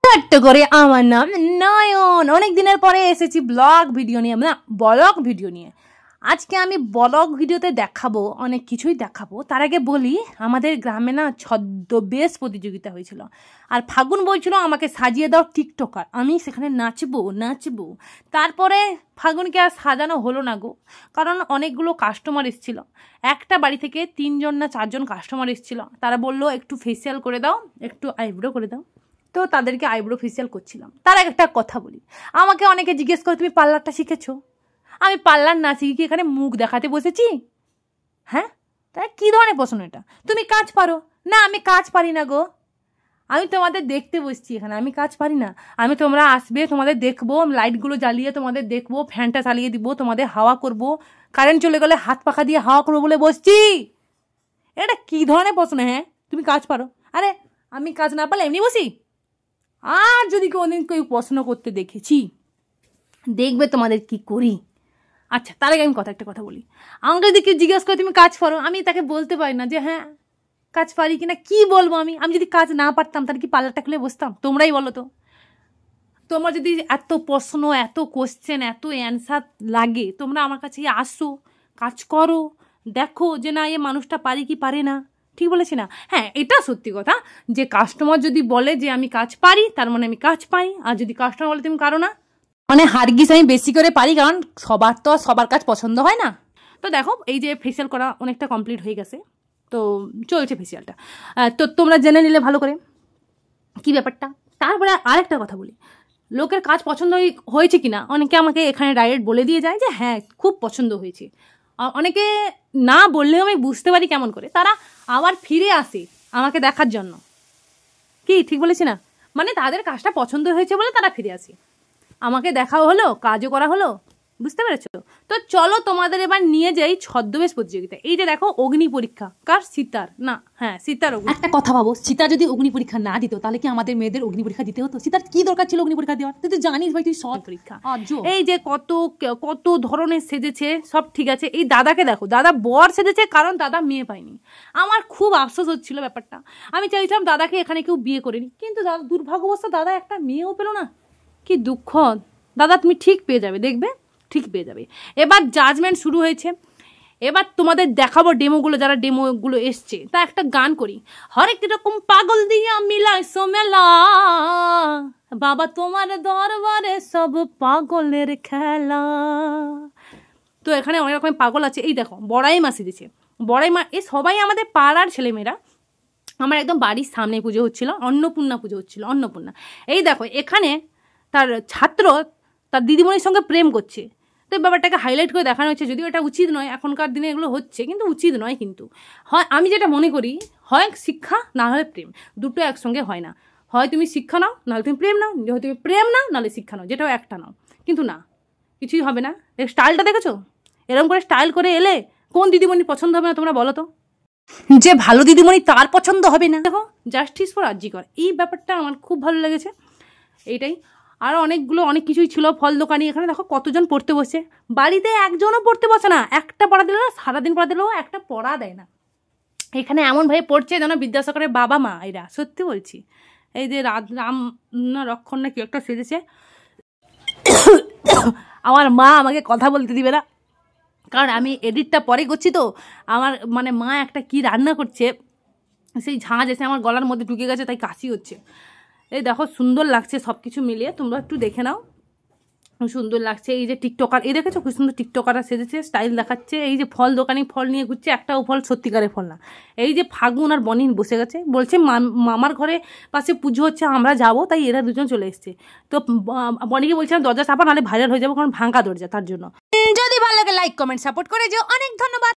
ছোট্ট করে আমার নাম নয়ন। অনেক দিনের পরে এসেছি ব্লগ ভিডিও নিয়ে, না ব্লগ ভিডিও নিয়ে। আজকে আমি ব্লগ ভিডিওতে দেখাবো, অনেক কিছুই দেখাবো। তার আগে বলি, আমাদের গ্রামে না ছদ্মবেশ প্রতিযোগিতা হয়েছিল, আর ফাগুন বলছিল আমাকে সাজিয়ে দাও টিকটকার, আমি সেখানে নাচবো। তারপরে ফাগুনকে আর সাজানো হলো না গো, কারণ অনেকগুলো কাস্টমার এসেছিল। একটা বাড়ি থেকে 3 জন না 4 জন কাস্টমার এসেছিল। তারা বললো একটু ফেসিয়াল করে দাও, একটু আইব্রো করে দাও। তো তাদেরকে আইব্রো ফেসিয়াল করছিলাম। তার একটা কথা বলি, আমাকে অনেকে জিজ্ঞেস করে তুমি পার্লারটা শিখেছো? আমি পার্লার না শিখে কি এখানে মুখ দেখাতে বসেছি? হ্যাঁ, তাই কী ধরনের প্রশ্ন এটা? তুমি কাজ পারো না? আমি কাজ পারি না গো। আমি তোমাদের দেখতে বসছি এখানে, আমি কাজ পারি না? আমি তোমরা আসবে, তোমাদের দেখবো, লাইটগুলো জ্বালিয়ে তোমাদের দেখবো, ফ্যানটা চালিয়ে দিব, তোমাদের হাওয়া করব, কারেন্ট চলে গেলে হাত পাখা দিয়ে হাওয়া করবো বলে বসছি। এটা কী ধরনের প্রশ্ন? হ্যাঁ, তুমি কাজ পারো? আরে আমি কাজ না পারলে এমনি বসি? আর যদি কোনোদিন কেউ প্রশ্ন করতে দেখেছি, দেখবে তোমাদের কি করি। আচ্ছা, তার আগে আমি একটা কথা বলি। আমাকে যদি কেউ জিজ্ঞেস করে তুমি কাজ পারো, আমি তাকে বলতে পারি না যে হ্যাঁ কাজ পারি কিনা। কি বলবো আমি? আমি যদি কাজ না পারতাম তাহলে কি পার্লারটা খুলে বসতাম? তোমরাই বলো তো। তোমার যদি এত প্রশ্ন, এত কোশ্চেন, এত অ্যান্সার লাগে, তোমরা আমার কাছে আসো, কাজ করো, দেখো যে না এ মানুষটা পারি কি পারে না। ঠিক বলেছি না? হ্যাঁ, এটা সত্যি কথা যে কাস্টমার যদি বলে যে আমি কাজ পারি, তার মানে আমি কাজ পারি। আর যদি কাস্টমার বলে তুমি কারো না, মানে হারগিস আমি বেশি করে পারি, কারণ সবার তো সবার কাজ পছন্দ হয় না। তো দেখো, এই যে ফেসিয়াল করা অনেকটা কমপ্লিট হয়ে গেছে, তো চলছে ফেসিয়ালটা। তো তোমরা জেনে নিলে ভালো করে কি ব্যাপারটা। তারপরে আরেকটা কথা বলি, লোকের কাজ পছন্দ হয়েছে কিনা অনেকে আমাকে এখানে ডাইরেক্ট বলে দিয়ে যায় যে হ্যাঁ খুব পছন্দ হয়েছে। অনেকে না বললেও আমি বুঝতে পারি কেমন করে, তারা আবার ফিরে আসে আমাকে দেখার জন্য। কি ঠিক বলেছি না? মানে তাদের কাজটা পছন্দ হয়েছে বলে তারা ফিরে আসে, আমাকে দেখাও হলো, কাজও করা হলো। বুঝতে পেরেছো? তো চলো তোমাদের এবার নিয়ে যাই ছদ্মবেশ প্রতিযোগিতা। এই যে দেখো, অগ্নি পরীক্ষা কার? সীতার না? হ্যাঁ, সীতার। একটা কথা ভাবো, সীতা যদি অগ্নি পরীক্ষা না দিত তাহলে কি আমাদের মেয়েদের অগ্নি পরীক্ষা দিতে হতো? সীতার কি দরকার ছিল অগ্নি পরীক্ষা দেওয়ার? তুই তো জানিস ভাই, তুই সব পরীক্ষা। এই যে কত ধরনের সেজেছে, সব ঠিক আছে। এই দাদাকে দেখো, দাদা বর সেজেছে, কারণ দাদা মেয়ে পায়নি। আমার খুব আফসোস হচ্ছিল ব্যাপারটা। আমি চাইছিলাম দাদাকে এখানে কেউ বিয়ে করেনি, কিন্তু দাদা দুর্ভাগ্যবশত দাদা একটা মেয়েও পেলো না। কি দুঃখ। দাদা তুমি ঠিক পেয়ে যাবে, দেখবে ঠিক পেয়ে যাবে। এবার জাজমেন্ট শুরু হয়েছে। এবার তোমাদের দেখাবো ডেমোগুলো, যারা ডেমোগুলো এসছে। তা একটা গান করি, হরেক রকম পাগল দিয়া মিলাইছো মেলা, বাবা তোমার দরবারে সব পাগলের খেলা। তো এখানে অনেক রকমের পাগল আছে। এই দেখো, বড়াই মা সেজেছে। বড়াই মা, এ সবাই আমাদের পাড়ার ছেলেমেয়েরা। আমার একদম বাড়ির সামনে পুজো হচ্ছিল, অন্নপূর্ণা পুজো হচ্ছিল, অন্নপূর্ণা। এই দেখো, এখানে তার ছাত্র তার দিদিমণির সঙ্গে প্রেম করছে। তো ব্যাপারটাকে হাইলাইট করে দেখানো হচ্ছে, যদিও এটা উচিত নয়, এখনকার দিনে এগুলো হচ্ছে, কিন্তু উচিত নয়। কিন্তু হয়, আমি যেটা মনে করি, হয় শিক্ষা না হলে প্রেম, দুটো একসঙ্গে হয় না। হয় তুমি শিক্ষা নাও, নাহলে তুমি প্রেম নাও, হয় তুমি প্রেম নাও, নাহলে শিক্ষা নাও, যেটাও একটা নাও। কিন্তু না, কিছুই হবে না। স্টাইলটা দেখেছো? এরকম করে স্টাইল করে এলে কোন দিদিমণি পছন্দ হবে না তোমরা বলো তো? যে ভালো দিদিমণি তার পছন্দ হবে না। দেখো, জাস্টিস ফর আরজিকর, এই ব্যাপারটা আমার খুব ভালো লেগেছে। এইটাই। আরও অনেক কিছুই ছিল। ফল দোকানি, এখানে দেখো কতজন পড়তে বসে। বাড়িতে একজনও পড়তে বসে না, একটা পড়া দিল না, সারাদিন পড়া দিলেও একটা পড়া দেয় না। এখানে এমনভাবে পড়ছে যেন বিদ্যাসাগরের বাবা মা এরা, সত্যি বলছি। এই যে রাম না রক্ষণ না কি একটা সেজেছে। আমার মা আমাকে কথা বলতে দিবে না, কারণ আমি এডিটটা পরে করছি। তো আমার মানে মা একটা কি রান্না করছে, সেই ঝাঁঝ এসে আমার গলার মধ্যে ঢুকে গেছে, তাই কাশি হচ্ছে। এই দেখো, সুন্দর লাগছে সব কিছু মিলিয়ে, তোমরা একটু দেখে নাও, সুন্দর লাগছে। এই যে টিকটকার, এই দেখেছো খুব সুন্দর টিকটকাররা সেজেছে, স্টাইল দেখাচ্ছে। এই যে ফল দোকানি ফল নিয়ে ঘুরছে, একটাও ফল সত্যিকারের ফল না। এই যে ফাগুন আর বনি বসে গেছে, বলছে মামার ঘরে পাশে পুজো হচ্ছে, আমরা যাবো, তাই এরা দুজন চলে এসছে। তো বনিকে বলছিলাম দরজা চাপা, নাহলে ভাইরাল হয়ে যাবো, কারণ ভাঙা দরজা, তার জন্য। যদি ভালো লাগে লাইক কমেন্ট সাপোর্ট করে যেও। অনেক ধন্যবাদ।